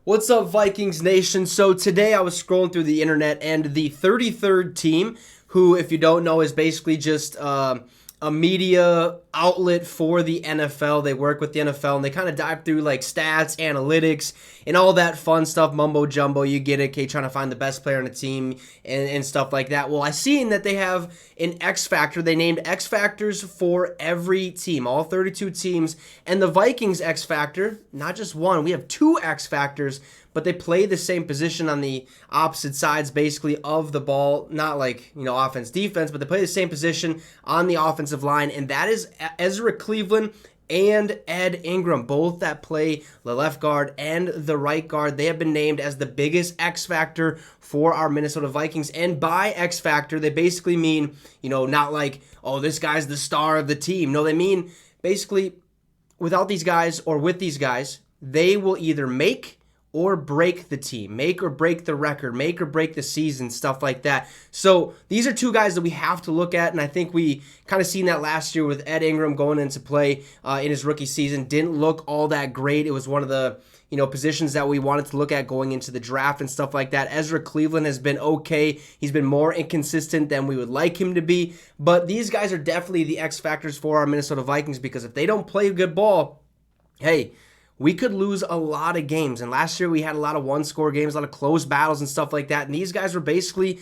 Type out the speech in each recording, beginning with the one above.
What's up, Vikings Nation? So today I was scrolling through the internet, and the 33rd team, who, if you don't know, is basically just a media outlet for the NFL. They work with the NFL, and they kind of dive through like stats, analytics, and all that fun stuff, mumbo jumbo. You get it, okay, trying to find the best player on the team and stuff like that. Well, I seen that they have an X Factor. They named X Factors for every team, all 32 teams, and the Vikings X Factor, not just one, we have two X Factors, but they play the same position on the opposite sides, basically, of the ball. Not like, offense, defense, but they play the same position on the offensive line, and that is Ezra Cleveland and Ed Ingram, both that play the left guard and the right guard. They have been named as the biggest X Factor for our Minnesota Vikings. And by X Factor, they basically mean, not like, oh, this guy's the star of the team. No, they mean basically without these guys or with these guys, they will either make or break the team, make or break the record, make or break the season, stuff like that. So these are two guys that we have to look at, and I think we kind of seen that last year with Ed Ingram going into play in his rookie season. Didn't look all that great. It was one of the positions that we wanted to look at going into the draft and stuff like that. Ezra Cleveland has been okay. He's been more inconsistent than we would like him to be, but these guys are definitely the X factors for our Minnesota Vikings, because if they don't play good ball, hey, we could lose a lot of games. And last year we had a lot of one-score games, a lot of close battles and stuff like that. And these guys were basically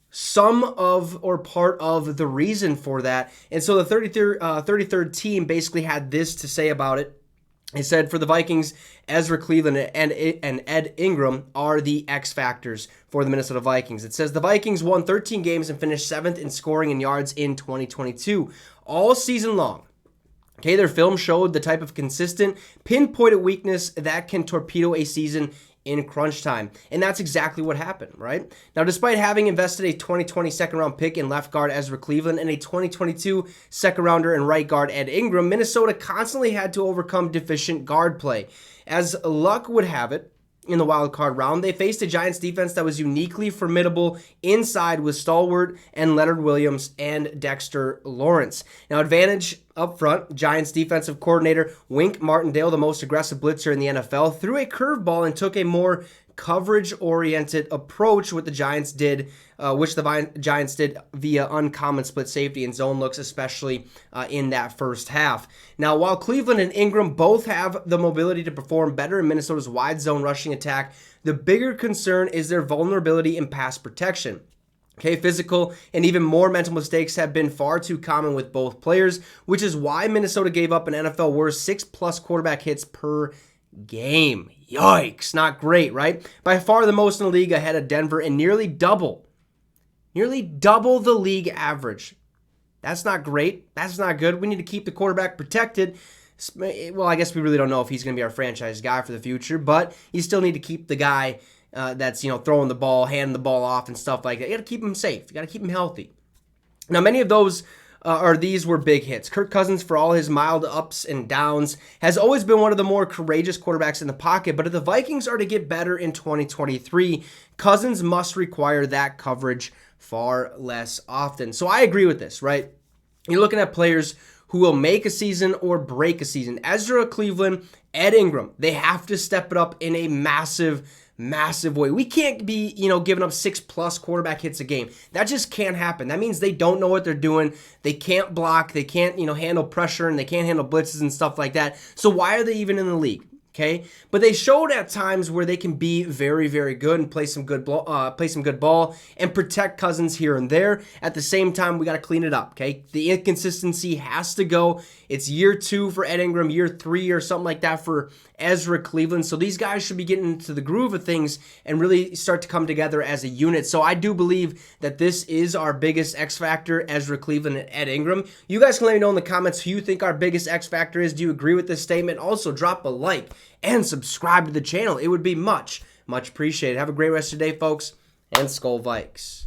some of or part of the reason for that. And so the 33rd team basically had this to say about it. It said, for the Vikings, Ezra Cleveland and Ed Ingram are the X factors for the Minnesota Vikings. It says the Vikings won 13 games and finished 7th in scoring and yards in 2022. All season long, okay, their film showed the type of consistent, pinpointed weakness that can torpedo a season in crunch time. And that's exactly what happened, right? Now, despite having invested a 2020 second-round pick in left guard Ezra Cleveland and a 2022 second-rounder in right guard Ed Ingram, Minnesota constantly had to overcome deficient guard play. As luck would have it, in the wild card round, they faced a Giants defense that was uniquely formidable inside with stalwart and Leonard Williams and Dexter Lawrence. Now, advantage up front, Giants defensive coordinator Wink Martindale, the most aggressive blitzer in the NFL, threw a curveball and took a more coverage-oriented approach, which the Giants did via uncommon split safety and zone looks, especially in that first half. Now, while Cleveland and Ingram both have the mobility to perform better in Minnesota's wide zone rushing attack, the bigger concern is their vulnerability in pass protection. Okay, physical and even more mental mistakes have been far too common with both players, which is why Minnesota gave up an NFL worst 6+ quarterback hits per game. Yikes, not great, right? By far the most in the league, ahead of Denver, and nearly double the league average. That's not great. That's not good. We need to keep the quarterback protected. Well, I guess we really don't know if he's going to be our franchise guy for the future, but you still need to keep the guy that's throwing the ball, handing the ball off, and stuff like that. You got to keep him safe. You got to keep him healthy. Now, many of those these were big hits. Kirk Cousins, for all his mild ups and downs, has always been one of the more courageous quarterbacks in the pocket, but if the Vikings are to get better in 2023, Cousins must require that coverage far less often. So I agree with this, right? You're looking at players who will make a season or break a season. Ezra Cleveland, Ed Ingram, they have to step it up in a massive way. We can't be, giving up 6+ quarterback hits a game. That just can't happen. That means they don't know what they're doing. They can't block. They can't, handle pressure, and they can't handle blitzes and stuff like that. So why are they even in the league? Okay, but they showed at times where they can be very, very good and play some good ball and protect Cousins here and there. At the same time, we got to clean it up. Okay, the inconsistency has to go. It's year 2 for Ed Ingram, year 3 or something like that for Ezra Cleveland. So these guys should be getting into the groove of things and really start to come together as a unit. So I do believe that this is our biggest X factor, Ezra Cleveland and Ed Ingram. You guys can let me know in the comments who you think our biggest X factor is. Do you agree with this statement? Also, drop a like and subscribe to the channel. It would be much appreciated. Have a great rest of your day, folks, and Skol Vikes.